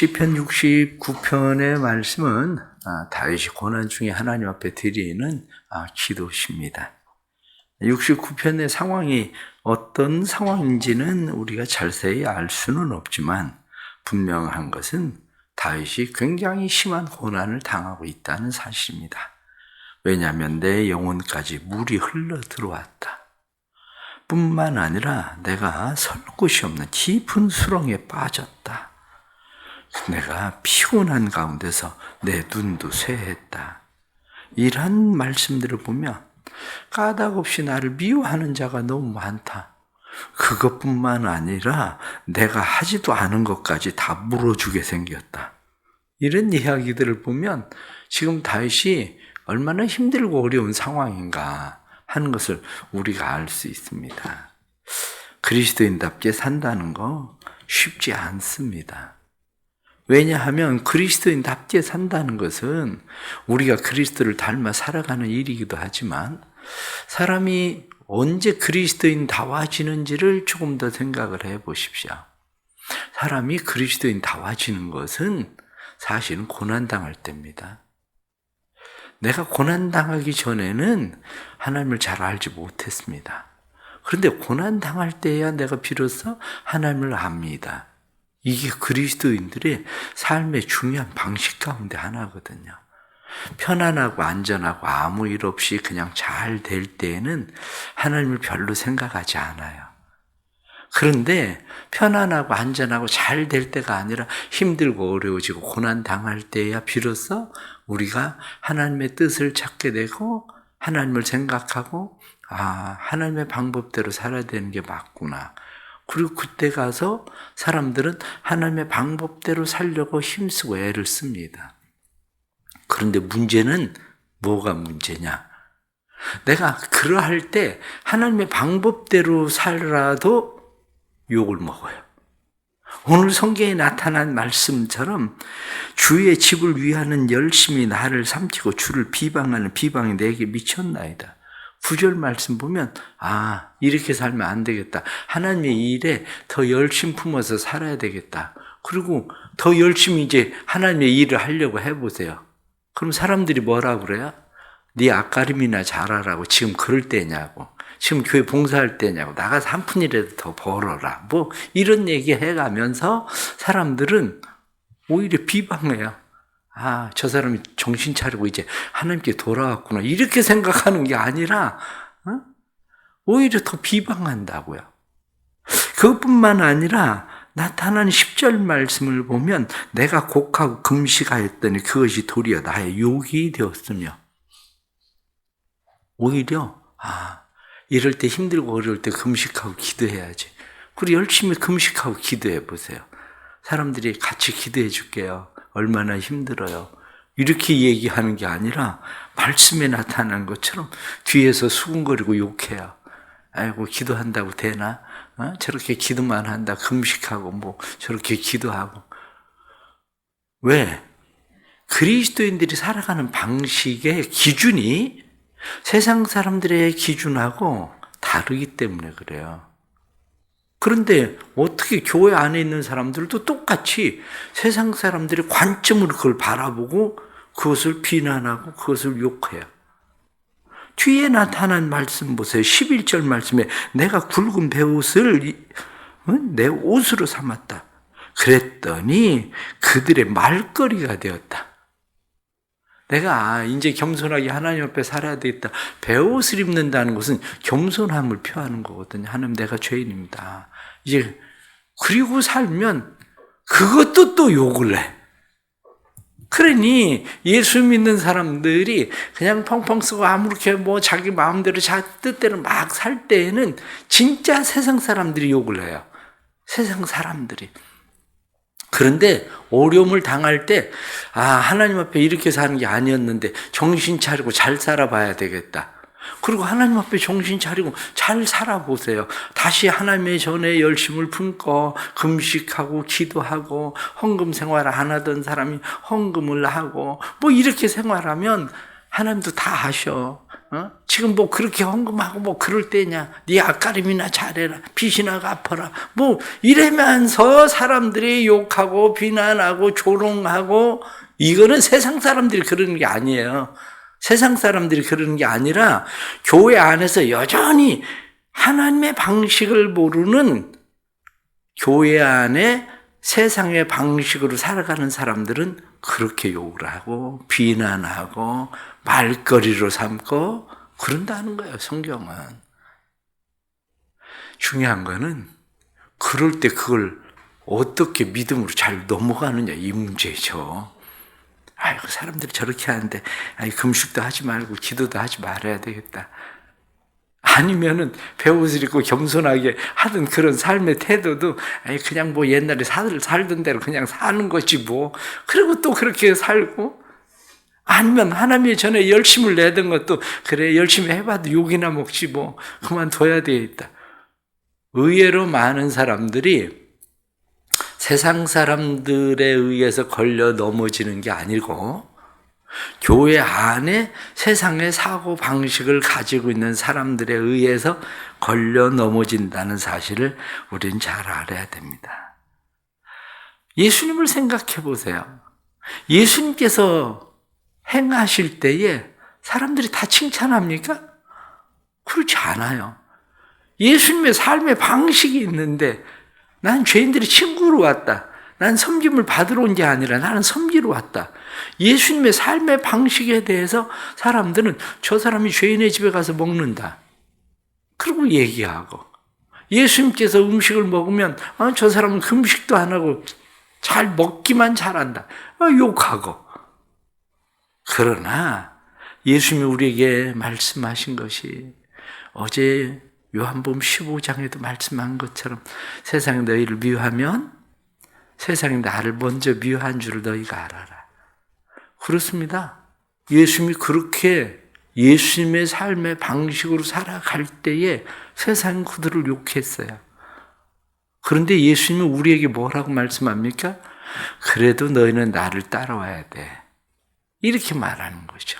시편 69편의 말씀은 다윗이 고난 중에 하나님 앞에 드리는 기도십니다. 69편의 상황이 어떤 상황인지는 우리가 자세히 알 수는 없지만 분명한 것은 다윗이 굉장히 심한 고난을 당하고 있다는 사실입니다. 왜냐하면 내 영혼까지 물이 흘러 들어왔다. 뿐만 아니라 내가 설 곳이 없는 깊은 수렁에 빠졌다. 내가 피곤한 가운데서 내 눈도 쇠했다. 이런 말씀들을 보면 까닭없이 나를 미워하는 자가 너무 많다. 그것뿐만 아니라 내가 하지도 않은 것까지 다 물어주게 생겼다. 이런 이야기들을 보면 지금 다윗이 얼마나 힘들고 어려운 상황인가 하는 것을 우리가 알 수 있습니다. 그리스도인답게 산다는 거 쉽지 않습니다. 왜냐하면 그리스도인답게 산다는 것은 우리가 그리스도를 닮아 살아가는 일이기도 하지만 사람이 언제 그리스도인다워지는지를 조금 더 생각을 해보십시오. 사람이 그리스도인다워지는 것은 사실은 고난당할 때입니다. 내가 고난당하기 전에는 하나님을 잘 알지 못했습니다. 그런데 고난당할 때야 내가 비로소 하나님을 압니다. 이게 그리스도인들의 삶의 중요한 방식 가운데 하나거든요. 편안하고 안전하고 아무 일 없이 그냥 잘 될 때에는 하나님을 별로 생각하지 않아요. 그런데 편안하고 안전하고 잘 될 때가 아니라 힘들고 어려워지고 고난 당할 때야 비로소 우리가 하나님의 뜻을 찾게 되고 하나님을 생각하고 하나님의 방법대로 살아야 되는 게 맞구나. 그리고 그때 가서 사람들은 하나님의 방법대로 살려고 힘쓰고 애를 씁니다. 그런데 문제는 뭐가 문제냐? 내가 그러할 때 하나님의 방법대로 살아도 욕을 먹어요. 오늘 성경에 나타난 말씀처럼 주의 집을 위하는 열심히 나를 삼키고 주를 비방하는 비방이 내게 미쳤나이다. 9절 말씀 보면 이렇게 살면 안 되겠다. 하나님의 일에 더 열심 품어서 살아야 되겠다. 그리고 더 열심히 이제 하나님의 일을 하려고 해보세요. 그럼 사람들이 뭐라 그래요? 네 앞가림이나 잘하라고. 지금 그럴 때냐고. 지금 교회 봉사할 때냐고. 나가서 한 푼이라도 더 벌어라. 뭐 이런 얘기 해가면서 사람들은 오히려 비방해요. 저 사람이 정신 차리고 이제 하나님께 돌아왔구나. 이렇게 생각하는 게 아니라 오히려 더 비방한다고요. 그것뿐만 아니라 나타난 10절 말씀을 보면 내가 곡하고 금식하였더니 그것이 도리어 나의 욕이 되었으며 오히려 이럴 때 힘들고 어려울 때 금식하고 기도해야지. 그리고 열심히 금식하고 기도해 보세요. 사람들이 같이 기도해 줄게요. 얼마나 힘들어요. 이렇게 얘기하는 게 아니라 말씀에 나타난 것처럼 뒤에서 수군거리고 욕해요. 아이고 기도한다고 되나? 저렇게 기도만 한다. 금식하고 뭐 저렇게 기도하고. 왜? 그리스도인들이 살아가는 방식의 기준이 세상 사람들의 기준하고 다르기 때문에 그래요. 그런데 어떻게 교회 안에 있는 사람들도 똑같이 세상 사람들의 관점으로 그걸 바라보고 그것을 비난하고 그것을 욕해요. 뒤에 나타난 말씀 보세요. 11절 말씀에 내가 굵은 베옷을 내 옷으로 삼았다. 그랬더니 그들의 말거리가 되었다. 내가 이제 겸손하게 하나님 앞에 살아야 되겠다. 베옷을 입는다는 것은 겸손함을 표하는 거거든요. 하나님 내가 죄인입니다. 이제 그리고 살면 그것도 또 욕을 해. 그러니 예수 믿는 사람들이 그냥 펑펑 쓰고 아무렇게 뭐 자기 마음대로 자기 뜻대로 막 살 때에는 진짜 세상 사람들이 욕을 해요. 세상 사람들이. 그런데 어려움을 당할 때 하나님 앞에 이렇게 사는 게 아니었는데 정신 차리고 잘 살아봐야 되겠다. 그리고 하나님 앞에 정신 차리고 잘 살아보세요. 다시 하나님의 전에 열심을 품고 금식하고 기도하고 헌금 생활을 안 하던 사람이 헌금을 하고 뭐 이렇게 생활하면 하나님도 다 하셔. 지금 뭐 그렇게 헌금하고 뭐 그럴 때냐? 네 앞가림이나 잘해라. 빚이나 갚아라. 뭐 이러면서 사람들이 욕하고 비난하고 조롱하고, 이거는 세상 사람들이 그러는 게 아니에요. 세상 사람들이 그러는 게 아니라 교회 안에서 여전히 하나님의 방식을 모르는, 교회 안에 세상의 방식으로 살아가는 사람들은 그렇게 욕을 하고 비난하고 말거리로 삼고 그런다는 거예요, 성경은. 중요한 거는 그럴 때 그걸 어떻게 믿음으로 잘 넘어가느냐, 이 문제죠. 아이고, 사람들이 저렇게 하는데 금식도 하지 말고 기도도 하지 말아야 되겠다. 아니면은 배옷을 입고 겸손하게 하던 그런 삶의 태도도 그냥 뭐 옛날에 살던 대로 그냥 사는 거지 뭐. 그리고 또 그렇게 살고, 아니면 하나님의 전에 열심을 내던 것도 그래 열심히 해봐도 욕이나 먹지 뭐 그만둬야 되겠다. 의외로 많은 사람들이 세상 사람들에 의해서 걸려 넘어지는 게 아니고, 교회 안에 세상의 사고 방식을 가지고 있는 사람들에 의해서 걸려 넘어진다는 사실을 우리는 잘 알아야 됩니다. 예수님을 생각해 보세요. 예수님께서 행하실 때에 사람들이 다 칭찬합니까? 그렇지 않아요. 예수님의 삶의 방식이 있는데, 난 죄인들이 친구로 왔다, 난 섬김을 받으러 온 게 아니라 나는 섬기러 왔다, 예수님의 삶의 방식에 대해서 사람들은 저 사람이 죄인의 집에 가서 먹는다 그리고 얘기하고, 예수님께서 음식을 먹으면 저 사람은 금식도 안 하고 잘 먹기만 잘한다 욕하고. 그러나 예수님이 우리에게 말씀하신 것이 어제 요한복음 15장에도 말씀한 것처럼, 세상이 너희를 미워하면 세상이 나를 먼저 미워한 줄을 너희가 알아라. 그렇습니다. 예수님이 그렇게 예수님의 삶의 방식으로 살아갈 때에 세상은 그들을 욕했어요. 그런데 예수님은 우리에게 뭐라고 말씀합니까? 그래도 너희는 나를 따라와야 돼, 이렇게 말하는 거죠.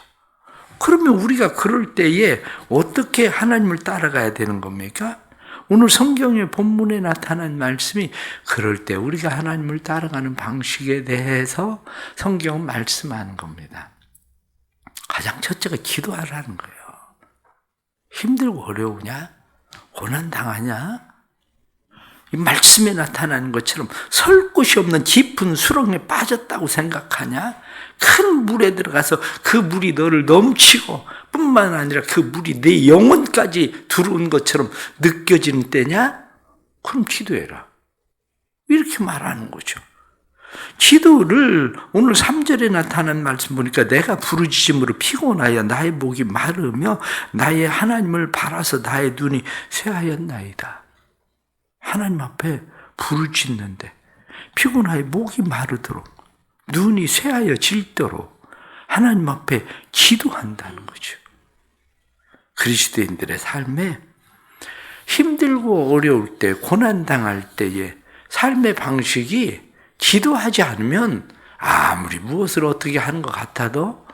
그러면 우리가 그럴 때에 어떻게 하나님을 따라가야 되는 겁니까? 오늘 성경의 본문에 나타난 말씀이 그럴 때 우리가 하나님을 따라가는 방식에 대해서 성경은 말씀하는 겁니다. 가장 첫째가 기도하라는 거예요. 힘들고 어려우냐? 고난당하냐? 이 말씀에 나타나는 것처럼 설 곳이 없는 깊은 수렁에 빠졌다고 생각하냐? 큰 물에 들어가서 그 물이 너를 넘치고 뿐만 아니라 그 물이 내 영혼까지 들어온 것처럼 느껴지는 때냐? 그럼 기도해라, 이렇게 말하는 거죠. 기도를 오늘 3절에 나타난 말씀 보니까 내가 부르짖음으로 피곤하여 나의 목이 마르며 나의 하나님을 바라서 나의 눈이 쇠하였나이다. 하나님 앞에 부르짖는데 피곤하여 목이 마르도록, 눈이 쇠하여 질도록 하나님 앞에 기도한다는 거죠. 그리스도인들의 삶에 힘들고 어려울 때, 고난당할 때의 삶의 방식이 기도하지 않으면 아무리 무엇을 어떻게 하는 것 같아도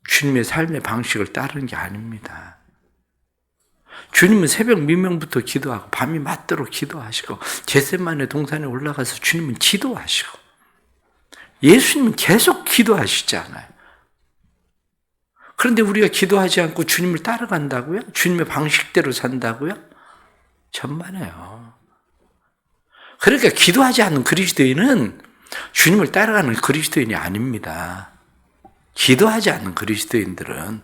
주님의 삶의 방식을 따르는 게 아닙니다. 주님은 새벽 미명부터 기도하고 밤이 맞도록 기도하시고, 겟세마네 동산에 올라가서 주님은 기도하시고, 예수님은 계속 기도하시잖아요. 그런데 우리가 기도하지 않고 주님을 따라간다고요? 주님의 방식대로 산다고요? 천만에요. 그러니까 기도하지 않는 그리스도인은 주님을 따라가는 그리스도인이 아닙니다. 기도하지 않는 그리스도인들은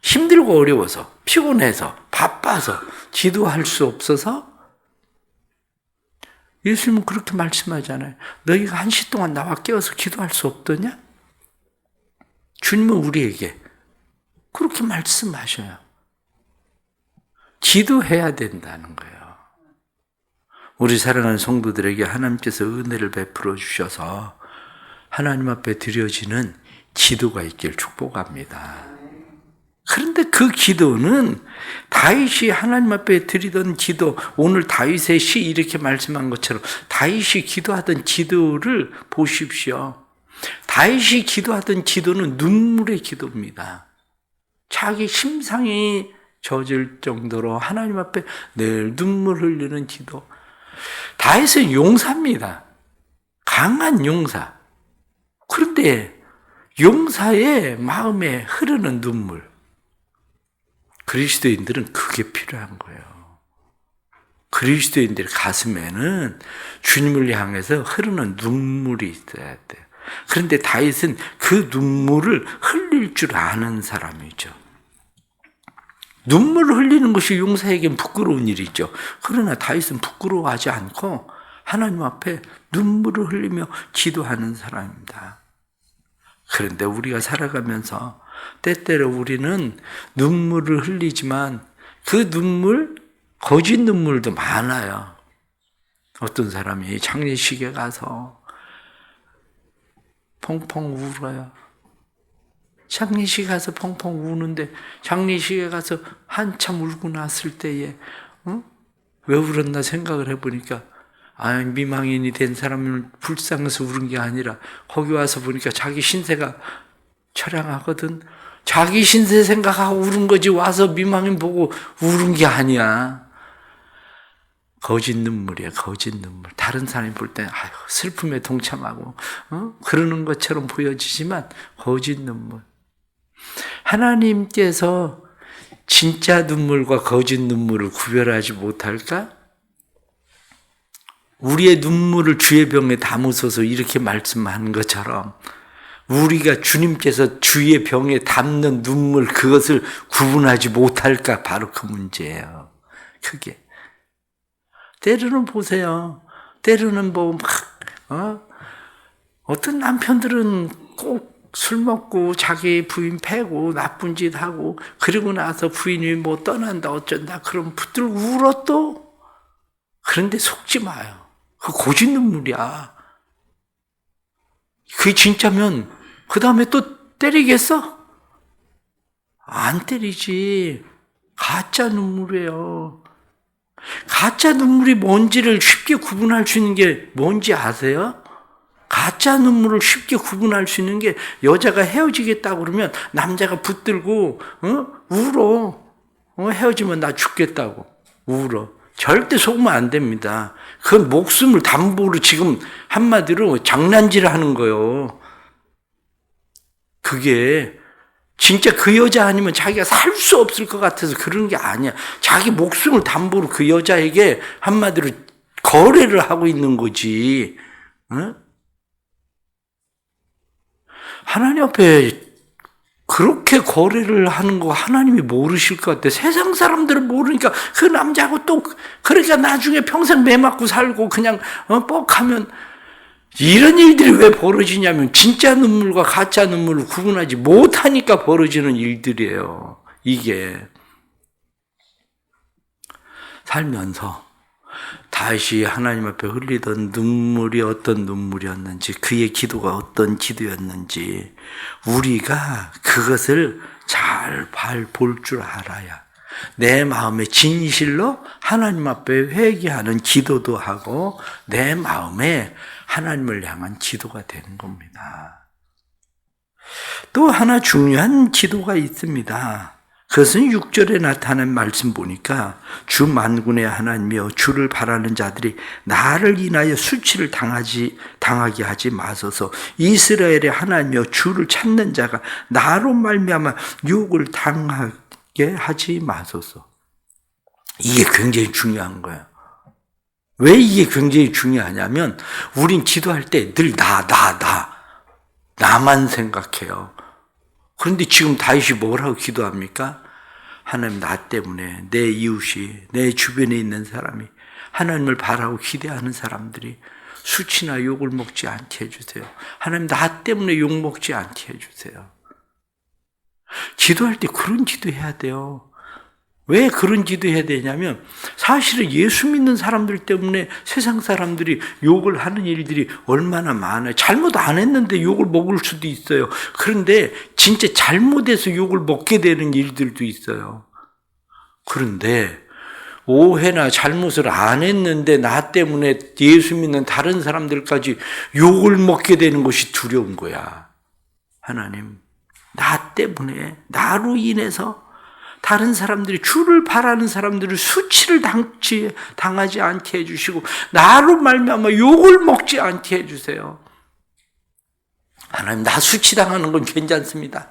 힘들고 어려워서, 피곤해서, 바빠서 기도할 수 없어서, 예수님은 그렇게 말씀하잖아요. 너희가 1시 동안 나와 깨워서 기도할 수 없더냐? 주님은 우리에게 그렇게 말씀하셔요. 기도해야 된다는 거예요. 우리 사랑하는 성도들에게 하나님께서 은혜를 베풀어 주셔서 하나님 앞에 드려지는 기도가 있길 축복합니다. 그런데 그 기도는 다윗이 하나님 앞에 드리던 기도, 오늘 다윗의 시 이렇게 말씀한 것처럼 다윗이 기도하던 기도를 보십시오. 다윗이 기도하던 기도는 눈물의 기도입니다. 자기 심상이 젖을 정도로 하나님 앞에 늘 눈물 흘리는 기도. 다윗은 용사입니다. 강한 용사. 그런데 용사의 마음에 흐르는 눈물. 그리스도인들은 그게 필요한 거예요. 그리스도인들의 가슴에는 주님을 향해서 흐르는 눈물이 있어야 돼요. 그런데 다윗은 그 눈물을 흘릴 줄 아는 사람이죠. 눈물을 흘리는 것이 용사에겐 부끄러운 일이죠. 그러나 다윗은 부끄러워하지 않고 하나님 앞에 눈물을 흘리며 기도하는 사람입니다. 그런데 우리가 살아가면서 때때로 우리는 눈물을 흘리지만 그 눈물, 거짓 눈물도 많아요. 어떤 사람이 장례식에 가서 펑펑 울어요. 장례식에 가서 펑펑 우는데 장례식에 가서 한참 울고 났을 때에 왜 울었나 생각을 해보니까 미망인이 된 사람은 불쌍해서 울은 게 아니라 거기 와서 보니까 자기 신세가 처량하거든. 자기 신세 생각하고 울은 거지 와서 미망인 보고 울은 게 아니야. 거짓 눈물이야, 거짓 눈물. 다른 사람이 볼 때 슬픔에 동참하고 그러는 것처럼 보여지지만 거짓 눈물. 하나님께서 진짜 눈물과 거짓 눈물을 구별하지 못할까? 우리의 눈물을 주의 병에 담으소서 이렇게 말씀하는 것처럼 우리가 주님께서 주의 병에 담는 눈물 그것을 구분하지 못할까? 바로 그 문제예요. 그게. 때로는 보세요. 때로는 어떤 남편들은 꼭 술 먹고 자기 부인 패고 나쁜 짓 하고 그리고 나서 부인이 떠난다 어쩐다 그럼 붙들 울어 또. 그런데 속지 마요. 그 거짓 눈물이야. 그게 진짜면 그 다음에 또 때리겠어? 안 때리지. 가짜 눈물이에요. 가짜 눈물이 뭔지를 쉽게 구분할 수 있는 게 뭔지 아세요? 가짜 눈물을 쉽게 구분할 수 있는 게 여자가 헤어지겠다고 그러면 남자가 붙들고 울어. 헤어지면 나 죽겠다고 울어. 절대 속으면 안 됩니다. 그 목숨을 담보로 지금 한마디로 장난질을 하는 거예요. 그게 진짜 그 여자 아니면 자기가 살 수 없을 것 같아서 그런 게 아니야. 자기 목숨을 담보로 그 여자에게 한마디로 거래를 하고 있는 거지. 하나님 앞에 그렇게 거래를 하는 거 하나님이 모르실 것 같아. 세상 사람들은 모르니까 그 남자하고 또 그러니까 나중에 평생 매 맞고 살고 그냥 뻑하면 이런 일들이 왜 벌어지냐면 진짜 눈물과 가짜 눈물을 구분하지 못하니까 벌어지는 일들이에요. 이게 살면서 다시 하나님 앞에 흘리던 눈물이 어떤 눈물이었는지 그의 기도가 어떤 기도였는지 우리가 그것을 잘 볼 줄 알아야 내 마음의 진실로 하나님 앞에 회개하는 기도도 하고 내 마음에 하나님을 향한 기도가 되는 겁니다. 또 하나 중요한 기도가 있습니다. 그것은 6절에 나타난 말씀 보니까 주 만군의 하나님이여 주를 바라는 자들이 나를 인하여 수치를 당하게 하지 마소서. 이스라엘의 하나님이여 주를 찾는 자가 나로 말미암아 유혹을 당하게 하지 마소서. 이게 굉장히 중요한 거예요. 왜 이게 굉장히 중요하냐면 우린 기도할 때 늘 나만 생각해요. 그런데 지금 다윗이 뭐라고 기도합니까? 하나님 나 때문에 내 이웃이 내 주변에 있는 사람이 하나님을 바라고 기대하는 사람들이 수치나 욕을 먹지 않게 해주세요. 하나님 나 때문에 욕 먹지 않게 해주세요. 기도할 때 그런 기도해야 돼요. 왜 그런 기도해야 되냐면 사실은 예수 믿는 사람들 때문에 세상 사람들이 욕을 하는 일들이 얼마나 많아요. 잘못 안 했는데 욕을 먹을 수도 있어요. 그런데 진짜 잘못해서 욕을 먹게 되는 일들도 있어요. 그런데 오해나 잘못을 안 했는데 나 때문에 예수 믿는 다른 사람들까지 욕을 먹게 되는 것이 두려운 거야. 하나님 나 때문에, 나로 인해서 다른 사람들이, 주를 바라는 사람들을 수치를 당하지 않게 해주시고 나로 말미암아 욕을 먹지 않게 해주세요. 하나님, 나 수치당하는 건 괜찮습니다.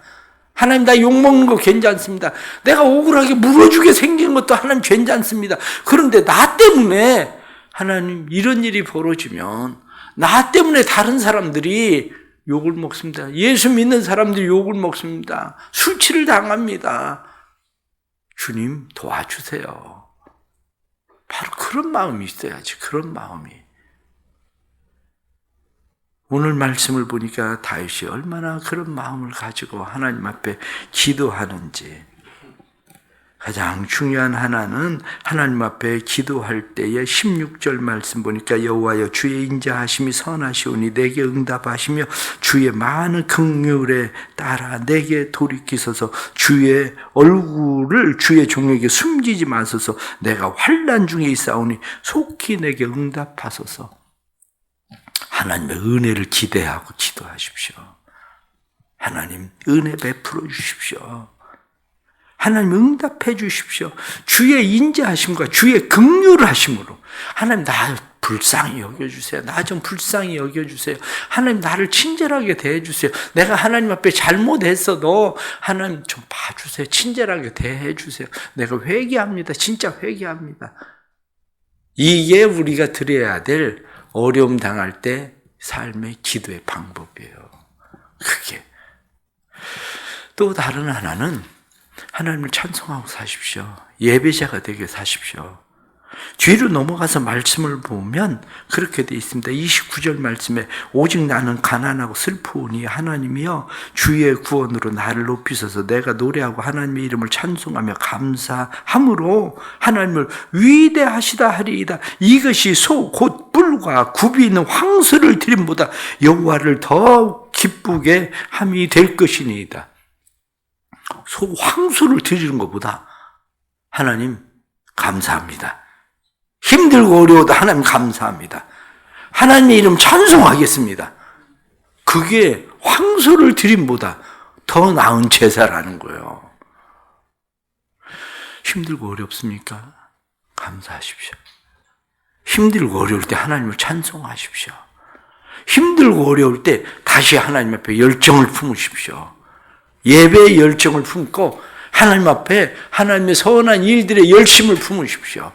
하나님, 나 욕먹는 거 괜찮습니다. 내가 억울하게 물어주게 생긴 것도 하나님 괜찮습니다. 그런데 나 때문에 하나님 이런 일이 벌어지면 나 때문에 다른 사람들이 욕을 먹습니다. 예수 믿는 사람들이 욕을 먹습니다. 수치를 당합니다. 주님 도와주세요. 바로 그런 마음이 있어야지. 그런 마음이. 오늘 말씀을 보니까 다윗이 얼마나 그런 마음을 가지고 하나님 앞에 기도하는지. 가장 중요한 하나는 하나님 앞에 기도할 때의 16절 말씀 보니까 여호와여 주의 인자하심이 선하시오니 내게 응답하시며 주의 많은 긍휼에 따라 내게 돌이키소서. 주의 얼굴을 주의 종에게 숨기지 마소서. 내가 환난 중에 있사오니 속히 내게 응답하소서. 하나님의 은혜를 기대하고 기도하십시오. 하나님 은혜 베풀어 주십시오. 하나님 응답해 주십시오. 주의 인자하심과 주의 긍휼하심으로 하나님 나 불쌍히 여겨주세요. 나 좀 불쌍히 여겨주세요. 하나님 나를 친절하게 대해주세요. 내가 하나님 앞에 잘못했어도 하나님 좀 봐주세요. 친절하게 대해주세요. 내가 회개합니다. 진짜 회개합니다. 이게 우리가 드려야 될 어려움 당할 때 삶의 기도의 방법이에요. 그게. 또 다른 하나는 하나님을 찬송하고 사십시오. 예배자가 되게 사십시오. 뒤로 넘어가서 말씀을 보면 그렇게 되어 있습니다. 29절 말씀에 오직 나는 가난하고 슬프오니 하나님이여 주의 구원으로 나를 높이소서. 내가 노래하고 하나님의 이름을 찬송하며 감사함으로 하나님을 위대하시다 하리이다. 이것이 소 곧 뿔과 굽이 있는 황소를 드림보다 여호와를 더 기쁘게 함이 될 것이니이다. 황소를 드리는 것보다 하나님 감사합니다. 힘들고 어려워도 하나님 감사합니다. 하나님의 이름 찬송하겠습니다. 그게 황소를 드림보다 더 나은 제사라는 거예요. 힘들고 어렵습니까? 감사하십시오. 힘들고 어려울 때 하나님을 찬송하십시오. 힘들고 어려울 때 다시 하나님 앞에 열정을 품으십시오. 예배의 열정을 품고 하나님 앞에 하나님의 선한 일들의 열심을 품으십시오.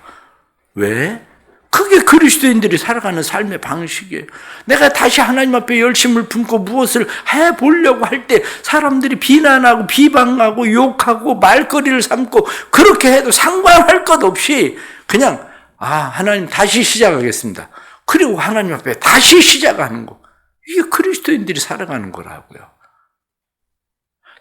왜? 그게 그리스도인들이 살아가는 삶의 방식이에요. 내가 다시 하나님 앞에 열심을 품고 무엇을 해보려고 할 때 사람들이 비난하고 비방하고 욕하고 말거리를 삼고 그렇게 해도 상관할 것 없이 그냥 하나님 다시 시작하겠습니다. 그리고 하나님 앞에 다시 시작하는 거. 이게 그리스도인들이 살아가는 거라고요.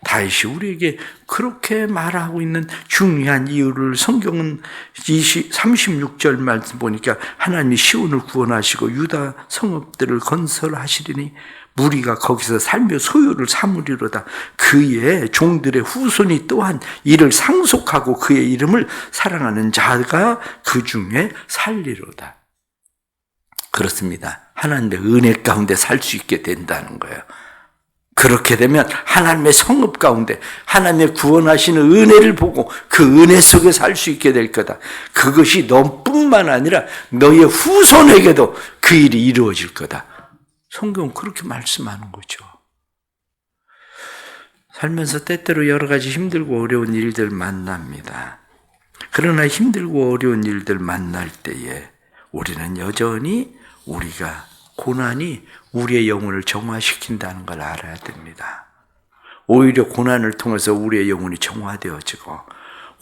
다윗이 우리에게 그렇게 말하고 있는 중요한 이유를 성경은 36절 말씀 보니까 하나님이 시온을 구원하시고 유다 성읍들을 건설하시리니 무리가 거기서 살며 소유를 삼으리로다. 그의 종들의 후손이 또한 이를 상속하고 그의 이름을 사랑하는 자가 그 중에 살리로다. 그렇습니다. 하나님의 은혜 가운데 살 수 있게 된다는 거예요. 그렇게 되면 하나님의 성읍 가운데 하나님의 구원하시는 은혜를 보고 그 은혜 속에 살 수 있게 될 거다. 그것이 너뿐만 아니라 너의 후손에게도 그 일이 이루어질 거다. 성경은 그렇게 말씀하는 거죠. 살면서 때때로 여러 가지 힘들고 어려운 일들 만납니다. 그러나 힘들고 어려운 일들 만날 때에 우리는 여전히 우리가 고난이 우리의 영혼을 정화시킨다는 걸 알아야 됩니다. 오히려 고난을 통해서 우리의 영혼이 정화되어지고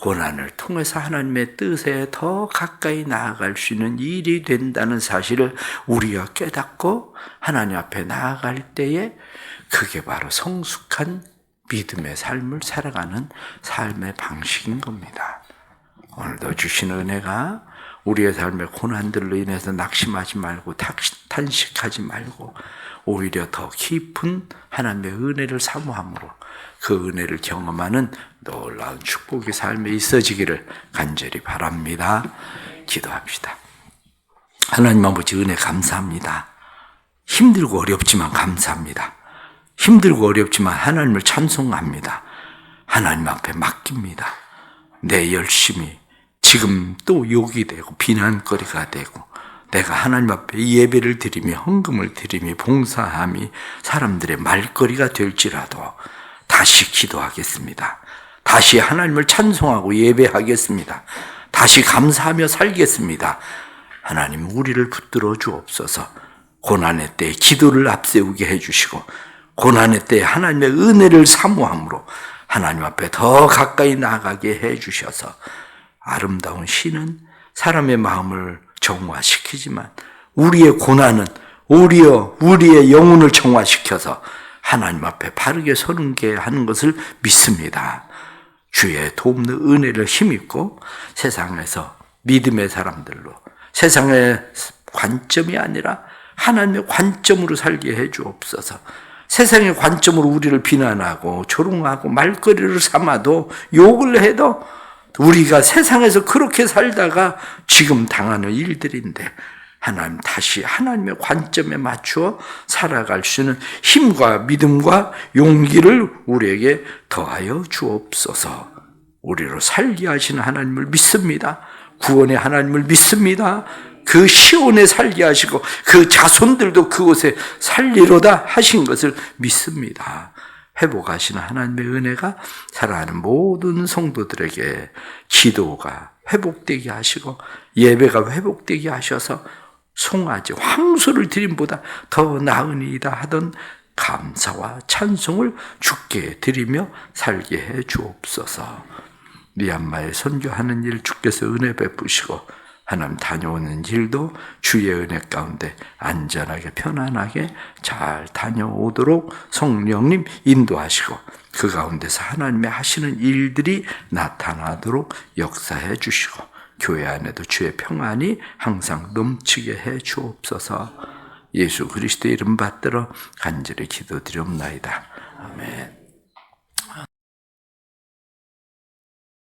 고난을 통해서 하나님의 뜻에 더 가까이 나아갈 수 있는 일이 된다는 사실을 우리가 깨닫고 하나님 앞에 나아갈 때에 그게 바로 성숙한 믿음의 삶을 살아가는 삶의 방식인 겁니다. 오늘도 주신 은혜가 우리의 삶의 고난들로 인해서 낙심하지 말고 탄식하지 말고 오히려 더 깊은 하나님의 은혜를 사모함으로 그 은혜를 경험하는 놀라운 축복의 삶에 있어지기를 간절히 바랍니다. 기도합시다. 하나님 아버지 은혜 감사합니다. 힘들고 어렵지만 감사합니다. 힘들고 어렵지만 하나님을 찬송합니다. 하나님 앞에 맡깁니다. 내 열심이 지금 또 욕이 되고 비난거리가 되고 내가 하나님 앞에 예배를 드리며 헌금을 드리며 봉사함이 사람들의 말거리가 될지라도 다시 기도하겠습니다. 다시 하나님을 찬송하고 예배하겠습니다. 다시 감사하며 살겠습니다. 하나님 우리를 붙들어 주옵소서. 고난의 때에 기도를 앞세우게 해주시고 고난의 때에 하나님의 은혜를 사모함으로 하나님 앞에 더 가까이 나아가게 해주셔서 아름다운 시는 사람의 마음을 정화시키지만 우리의 고난은 오히려 우리의 영혼을 정화시켜서 하나님 앞에 바르게 서는 게 하는 것을 믿습니다. 주의 돕는 은혜를 힘입고 세상에서 믿음의 사람들로 세상의 관점이 아니라 하나님의 관점으로 살게 해 주옵소서. 세상의 관점으로 우리를 비난하고 조롱하고 말거리를 삼아도 욕을 해도 우리가 세상에서 그렇게 살다가 지금 당하는 일들인데 하나님 다시 하나님의 관점에 맞추어 살아갈 수 있는 힘과 믿음과 용기를 우리에게 더하여 주옵소서. 우리로 살게 하시는 하나님을 믿습니다. 구원의 하나님을 믿습니다. 그 시온에 살게 하시고 그 자손들도 그곳에 살리로다 하신 것을 믿습니다. 회복하시는 하나님의 은혜가 사랑하는 모든 성도들에게 기도가 회복되게 하시고 예배가 회복되게 하셔서 송아지 황소를 드림보다 더 나으니이다 하던 감사와 찬송을 주께 드리며 살게 해 주옵소서. 미얀마에 선교하는 일 주께서 은혜 베푸시고 하나님 다녀오는 일도 주의 은혜 가운데 안전하게 편안하게 잘 다녀오도록 성령님 인도하시고 그 가운데서 하나님의 하시는 일들이 나타나도록 역사해 주시고 교회 안에도 주의 평안이 항상 넘치게 해 주옵소서. 예수 그리스도의 이름 받들어 간절히 기도드리옵나이다. 아멘.